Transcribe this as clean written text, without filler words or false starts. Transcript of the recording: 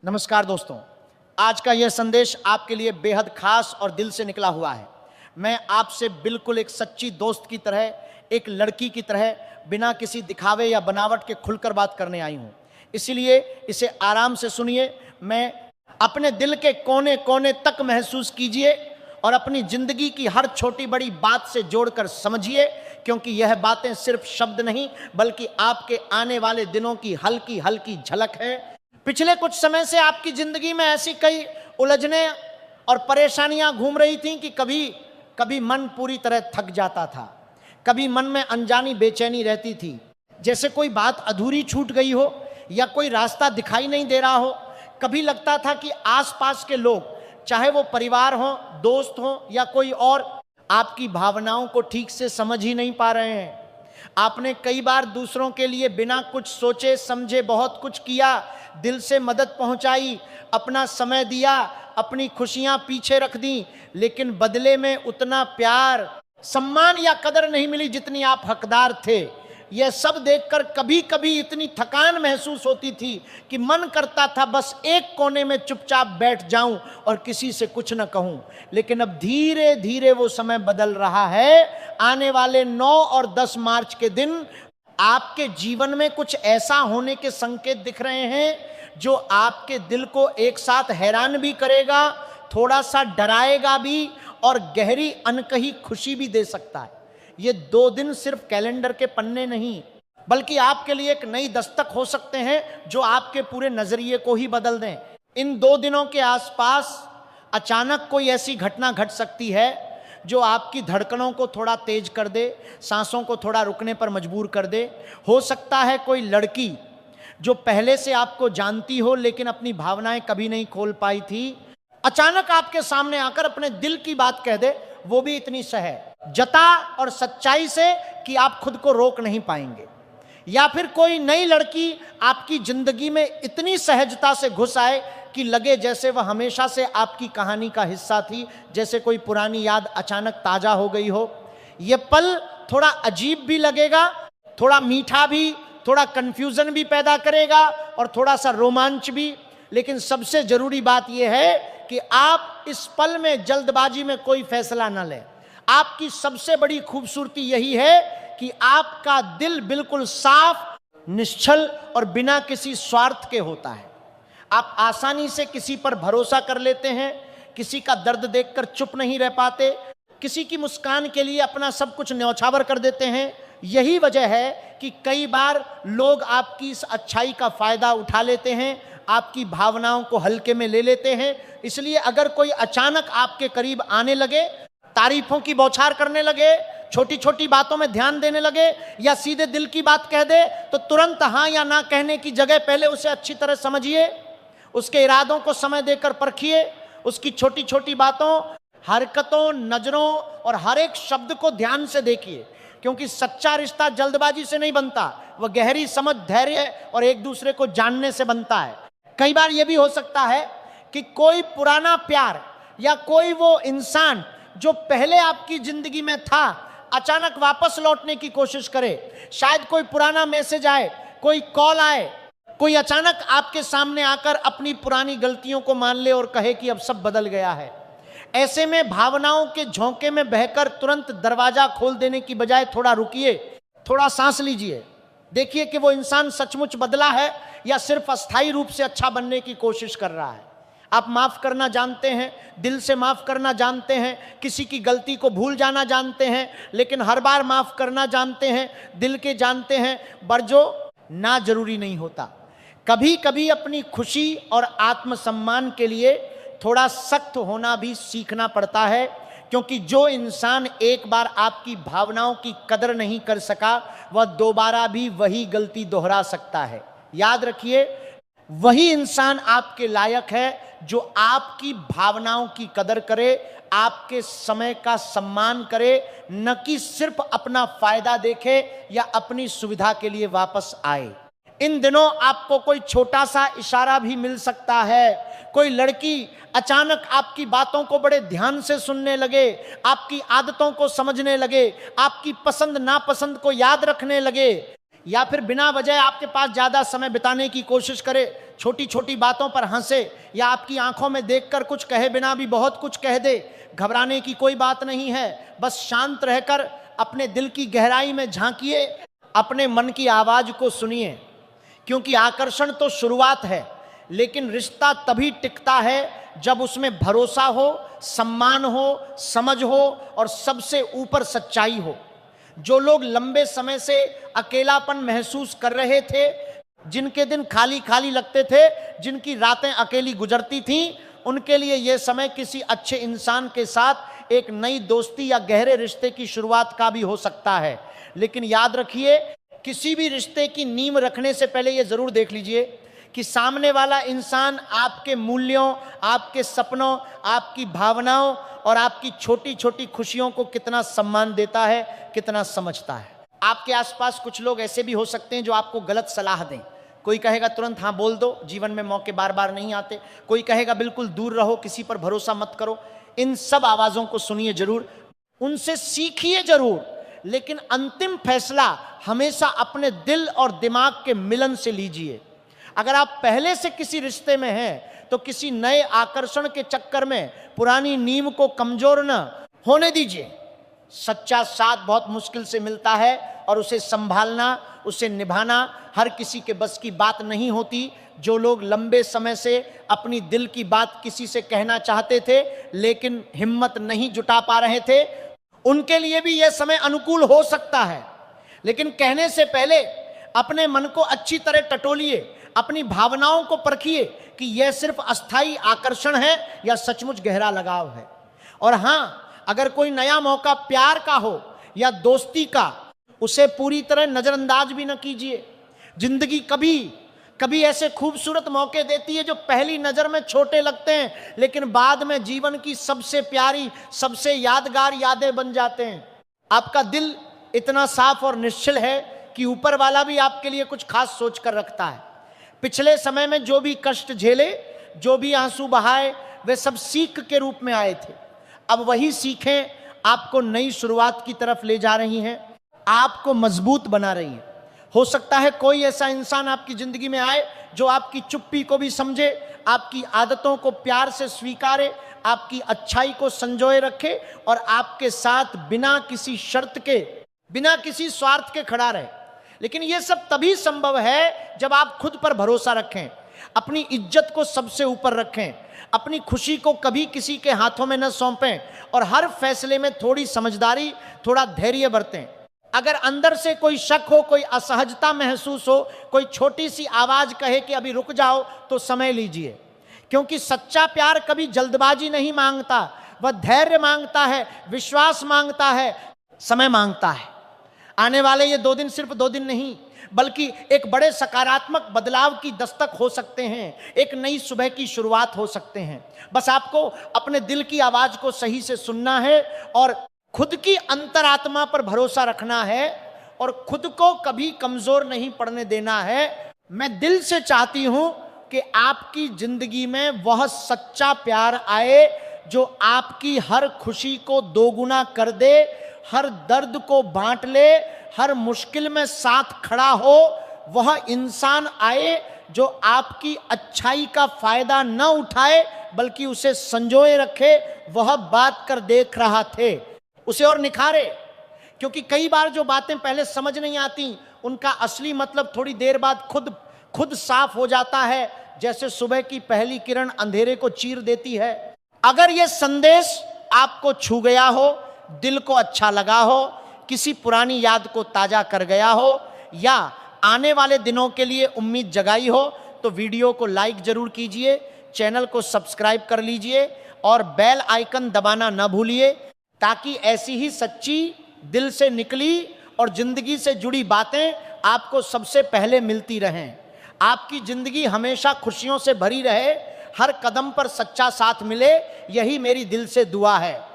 नमस्कार दोस्तों, आज का यह संदेश आपके लिए बेहद खास और दिल से निकला हुआ है। मैं आपसे बिल्कुल एक सच्ची दोस्त की तरह, एक लड़की की तरह, बिना किसी दिखावे या बनावट के खुलकर बात करने आई हूँ। इसीलिए इसे आराम से सुनिए, मैं अपने दिल के कोने कोने तक महसूस कीजिए और अपनी जिंदगी की हर छोटी बड़ी बात से जोड़कर समझिए, क्योंकि यह बातें सिर्फ शब्द नहीं बल्कि आपके आने वाले दिनों की हल्की हल्की झलक है। पिछले कुछ समय से आपकी जिंदगी में ऐसी कई उलझने और परेशानियां घूम रही थीं कि कभी मन पूरी तरह थक जाता था, कभी मन में अनजानी बेचैनी रहती थी, जैसे कोई बात अधूरी छूट गई हो या कोई रास्ता दिखाई नहीं दे रहा हो। कभी लगता था कि आसपास के लोग, चाहे वो परिवार हो, दोस्त हो या कोई और, आपकी भावनाओं को ठीक से समझ ही नहीं पा रहे हैं। आपने कई बार दूसरों के लिए बिना कुछ सोचे समझे बहुत कुछ किया, दिल से मदद पहुंचाई, अपना समय दिया, अपनी खुशियां पीछे रख दी, लेकिन बदले में उतना प्यार, सम्मान या कदर नहीं मिली जितनी आप हकदार थे। यह सब देखकर कभी कभी इतनी थकान महसूस होती थी कि मन करता था बस एक कोने में चुपचाप बैठ जाऊं और किसी से कुछ न कहूं। लेकिन अब धीरे धीरे वो समय बदल रहा है। आने वाले 9 और 10 मार्च के दिन आपके जीवन में कुछ ऐसा होने के संकेत दिख रहे हैं जो आपके दिल को एक साथ हैरान भी करेगा, थोड़ा सा डराएगा भी और गहरी अनकही खुशी भी दे सकता है। ये 2 दिन सिर्फ कैलेंडर के पन्ने नहीं बल्कि आपके लिए एक नई दस्तक हो सकते हैं जो आपके पूरे नजरिए को ही बदल दें। इन 2 दिनों के आसपास अचानक कोई ऐसी घटना घट सकती है जो आपकी धड़कनों को थोड़ा तेज कर दे, सांसों को थोड़ा रुकने पर मजबूर कर दे। हो सकता है कोई लड़की जो पहले से आपको जानती हो लेकिन अपनी भावनाएं कभी नहीं खोल पाई थी, अचानक आपके सामने आकर अपने दिल की बात कह दे, वो भी इतनी जता और सच्चाई से कि आप खुद को रोक नहीं पाएंगे। या फिर कोई नई लड़की आपकी जिंदगी में इतनी सहजता से घुस आए कि लगे जैसे वह हमेशा से आपकी कहानी का हिस्सा थी, जैसे कोई पुरानी याद अचानक ताजा हो गई हो। यह पल थोड़ा अजीब भी लगेगा, थोड़ा मीठा भी, थोड़ा कंफ्यूजन भी पैदा करेगा और थोड़ा सा रोमांच भी। लेकिन सबसे जरूरी बात यह है कि आप इस पल में जल्दबाजी में कोई फैसला न लें। आपकी सबसे बड़ी खूबसूरती यही है कि आपका दिल बिल्कुल साफ, निश्चल और बिना किसी स्वार्थ के होता है। आप आसानी से किसी पर भरोसा कर लेते हैं, किसी का दर्द देखकर चुप नहीं रह पाते, किसी की मुस्कान के लिए अपना सब कुछ न्यौछावर कर देते हैं। यही वजह है कि कई बार लोग आपकी इस अच्छाई का फायदा उठा लेते हैं, आपकी भावनाओं को हल्के में ले लेते हैं। इसलिए अगर कोई अचानक आपके करीब आने लगे, तारीफों की बौछार करने लगे, छोटी छोटी बातों में ध्यान देने लगे या सीधे दिल की बात कह दे, तो तुरंत हाँ या ना कहने की जगह पहले उसे अच्छी तरह समझिए, उसके इरादों को समय देकर परखिए, उसकी छोटी छोटी बातों, हरकतों, नजरों और हर एक शब्द को ध्यान से देखिए, क्योंकि सच्चा रिश्ता जल्दबाजी से नहीं बनता, वह गहरी समझ, धैर्य और एक दूसरे को जानने से बनता है। कई बार यह भी हो सकता है कि कोई पुराना प्यार या कोई वो इंसान जो पहले आपकी जिंदगी में था अचानक वापस लौटने की कोशिश करे। शायद कोई पुराना मैसेज आए, कोई कॉल आए, कोई अचानक आपके सामने आकर अपनी पुरानी गलतियों को मान ले और कहे कि अब सब बदल गया है। ऐसे में भावनाओं के झोंके में बहकर तुरंत दरवाजा खोल देने की बजाय थोड़ा रुकिए, थोड़ा सांस लीजिए, देखिए कि वो इंसान सचमुच बदला है या सिर्फ अस्थायी रूप से अच्छा बनने की कोशिश कर रहा है। आप माफ करना जानते हैं, दिल से माफ करना जानते हैं, किसी की गलती को भूल जाना जानते हैं, लेकिन हर बार माफ करना जानते हैं, दिल के जानते हैं, बरजो ना जरूरी नहीं होता। कभी कभी अपनी खुशी और आत्मसम्मान के लिए थोड़ा सख्त होना भी सीखना पड़ता है, क्योंकि जो इंसान एक बार आपकी भावनाओं की कदर नहीं कर सका, वह दोबारा भी वही गलती दोहरा सकता है। याद रखिए, वही इंसान आपके लायक है जो आपकी भावनाओं की कदर करे, आपके समय का सम्मान करे, न कि सिर्फ अपना फायदा देखे या अपनी सुविधा के लिए वापस आए। इन दिनों आपको कोई छोटा सा इशारा भी मिल सकता है, कोई लड़की अचानक आपकी बातों को बड़े ध्यान से सुनने लगे, आपकी आदतों को समझने लगे, आपकी पसंद नापसंद को याद रखने लगे, या फिर बिना वजह आपके पास ज़्यादा समय बिताने की कोशिश करे, छोटी छोटी बातों पर हंसे, या आपकी आंखों में देखकर कुछ कहे बिना भी बहुत कुछ कह दे, घबराने की कोई बात नहीं है। बस शांत रहकर अपने दिल की गहराई में झांकिए, अपने मन की आवाज़ को सुनिए, क्योंकि आकर्षण तो शुरुआत है, लेकिन रिश्ता तभी टिकता है जब उसमें भरोसा हो, सम्मान हो, समझ हो और सबसे ऊपर सच्चाई हो। जो लोग लंबे समय से अकेलापन महसूस कर रहे थे, जिनके दिन खाली खाली लगते थे, जिनकी रातें अकेली गुजरती थीं, उनके लिए यह समय किसी अच्छे इंसान के साथ एक नई दोस्ती या गहरे रिश्ते की शुरुआत का भी हो सकता है। लेकिन याद रखिए, किसी भी रिश्ते की नींव रखने से पहले यह जरूर देख लीजिए कि सामने वाला इंसान आपके मूल्यों, आपके सपनों, आपकी भावनाओं और आपकी छोटी छोटी खुशियों को कितना सम्मान देता है, कितना समझता है। आपके आसपास कुछ लोग ऐसे भी हो सकते हैं जो आपको गलत सलाह दें। कोई कहेगा तुरंत हाँ बोल दो, जीवन में मौके बार बार नहीं आते। कोई कहेगा बिल्कुल दूर रहो, किसी पर भरोसा मत करो। इन सब आवाज़ों को सुनिए जरूर, उनसे सीखिए जरूर, लेकिन अंतिम फैसला हमेशा अपने दिल और दिमाग के मिलन से लीजिए। अगर आप पहले से किसी रिश्ते में हैं तो किसी नए आकर्षण के चक्कर में पुरानी नींव को कमजोर न होने दीजिए। सच्चा साथ बहुत मुश्किल से मिलता है और उसे संभालना, उसे निभाना हर किसी के बस की बात नहीं होती। जो लोग लंबे समय से अपनी दिल की बात किसी से कहना चाहते थे लेकिन हिम्मत नहीं जुटा पा रहे थे, उनके लिए भी यह समय अनुकूल हो सकता है। लेकिन कहने से पहले अपने मन को अच्छी तरह टटोलिए, अपनी भावनाओं को परखिए कि यह सिर्फ अस्थाई आकर्षण है या सचमुच गहरा लगाव है। और हाँ, अगर कोई नया मौका प्यार का हो या दोस्ती का, उसे पूरी तरह नजरअंदाज भी न कीजिए। जिंदगी कभी कभी ऐसे खूबसूरत मौके देती है जो पहली नजर में छोटे लगते हैं, लेकिन बाद में जीवन की सबसे प्यारी, सबसे यादगार यादें बन जाते हैं। आपका दिल इतना साफ और निश्चल है कि ऊपर वाला भी आपके लिए कुछ खास सोच कर रखता है। पिछले समय में जो भी कष्ट झेले, जो भी आंसू बहाए, वे सब सीख के रूप में आए थे। अब वही सीखें आपको नई शुरुआत की तरफ ले जा रही हैं, आपको मजबूत बना रही हैं। हो सकता है कोई ऐसा इंसान आपकी जिंदगी में आए जो आपकी चुप्पी को भी समझे, आपकी आदतों को प्यार से स्वीकारे, आपकी अच्छाई को संजोए रखे और आपके साथ बिना किसी शर्त के, बिना किसी स्वार्थ के खड़ा रहे। लेकिन यह सब तभी संभव है जब आप खुद पर भरोसा रखें, अपनी इज्जत को सबसे ऊपर रखें, अपनी खुशी को कभी किसी के हाथों में न सौंपें और हर फैसले में थोड़ी समझदारी, थोड़ा धैर्य बरतें। अगर अंदर से कोई शक हो, कोई असहजता महसूस हो, कोई छोटी सी आवाज कहे कि अभी रुक जाओ, तो समय लीजिए, क्योंकि सच्चा प्यार कभी जल्दबाजी नहीं मांगता, वह धैर्य मांगता है, विश्वास मांगता है, समय मांगता है। आने वाले ये 2 दिन सिर्फ 2 दिन नहीं, बल्कि एक बड़े सकारात्मक बदलाव की दस्तक हो सकते हैं, एक नई सुबह की शुरुआत हो सकते हैं। बस आपको अपने दिल की आवाज को सही से सुनना है और खुद की अंतरात्मा पर भरोसा रखना है और खुद को कभी कमजोर नहीं पड़ने देना है। मैं दिल से चाहती हूं कि आपकी जिंदगी में वह सच्चा प्यार आए जो आपकी हर खुशी को दोगुना कर दे, हर दर्द को बांट ले, हर मुश्किल में साथ खड़ा हो। वह इंसान आए जो आपकी अच्छाई का फायदा न उठाए बल्कि उसे संजोए रखे। वह बात कर देख रहा थे, उसे और निखारे, क्योंकि कई बार जो बातें पहले समझ नहीं आती, उनका असली मतलब थोड़ी देर बाद खुद साफ हो जाता है, जैसे सुबह की पहली किरण अंधेरे को चीर देती है। अगर यह संदेश आपको छू गया हो, दिल को अच्छा लगा हो, किसी पुरानी याद को ताजा कर गया हो या आने वाले दिनों के लिए उम्मीद जगाई हो, तो वीडियो को लाइक जरूर कीजिए, चैनल को सब्सक्राइब कर लीजिए और बेल आइकन दबाना ना भूलिए, ताकि ऐसी ही सच्ची, दिल से निकली और जिंदगी से जुड़ी बातें आपको सबसे पहले मिलती रहें। आपकी जिंदगी हमेशा खुशियों से भरी रहे, हर कदम पर सच्चा साथ मिले, यही मेरी दिल से दुआ है।